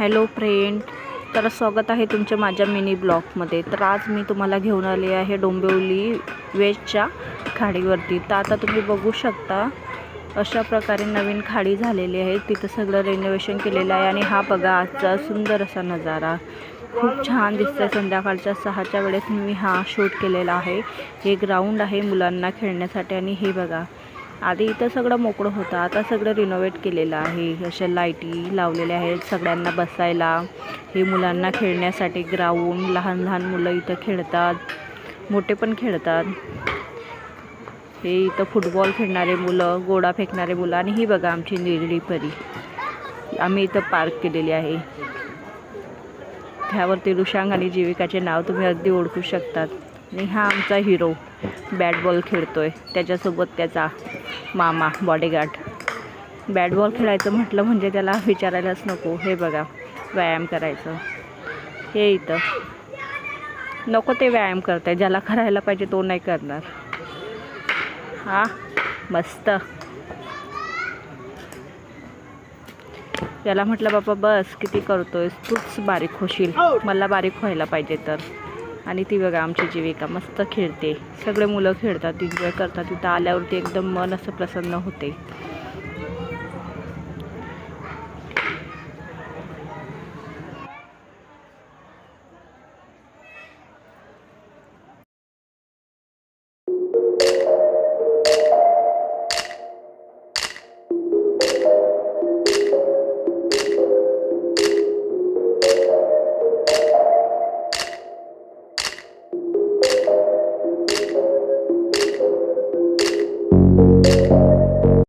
Hello friend, तर स्वागत आहे तुमच्या माझ्या मिनी ब्लॉगमध्ये। तर आज मी तुम्हाला घेऊन आले आहे डोंबिवली वेस्टच्या खाडीवरती। तर आता तुम्ही बघू शकता अशा प्रकारे नवीन खाडी झालेली आहे। तिथं सगळं रेनोव्हेशन केलेलं आहे आणि हा बघा आजचा सुंदर असा नजारा, खूप छान दिसतंय। संध्याकाळच्या 6च्या वेळेस मी हा शूट केलेला आहे। हे ग्राउंड आहे मुलांना खेळण्यासाठी आणि हे बघा आधी इथं सगळं मोकळं होतं, आता सगळं रिनोव्हेट केलेलं आहे। अशा लाईटी लावलेल्या आहेत सगळ्यांना बसायला, हे मुलांना खेळण्यासाठी ग्राउंड। लहान लहान मुलं इथं खेळतात, मोठे पण खेळतात। हे इथं फुटबॉल खेळणारे मुलं, गोळा फेकणारे मुलं आणि ही बघा आमची निरडी परी आम्ही इथं पार्क केलेली आहे। त्यावरती रुशांग आणि जीविकाचे नाव तुम्ही अगदी ओळखू शकतात। आणि हा आमचा हिरो बॅट बॉल खेळतोय, त्याच्यासोबत त्याचा मामा बॉडीगार्ड। बॅट बॉल खेळायचं म्हटलं म्हणजे त्याला विचारायलाच नको। हे बघा व्यायाम करायचं, हे इथं नको ते व्यायाम करताय, ज्याला करायला पाहिजे तो नाही करणार। हा मस्त, त्याला म्हटलं बाबा बस किती करतोयस, तूच बारीक होशील, मला बारीक व्हायला पाहिजे तर। आणि ती बघा आमची जीविका मस्त खेळते, सगळे मुलं खेळतात, एन्जॉय करतात। तिथं आल्यावरती एकदम मन असं प्रसन्न होते।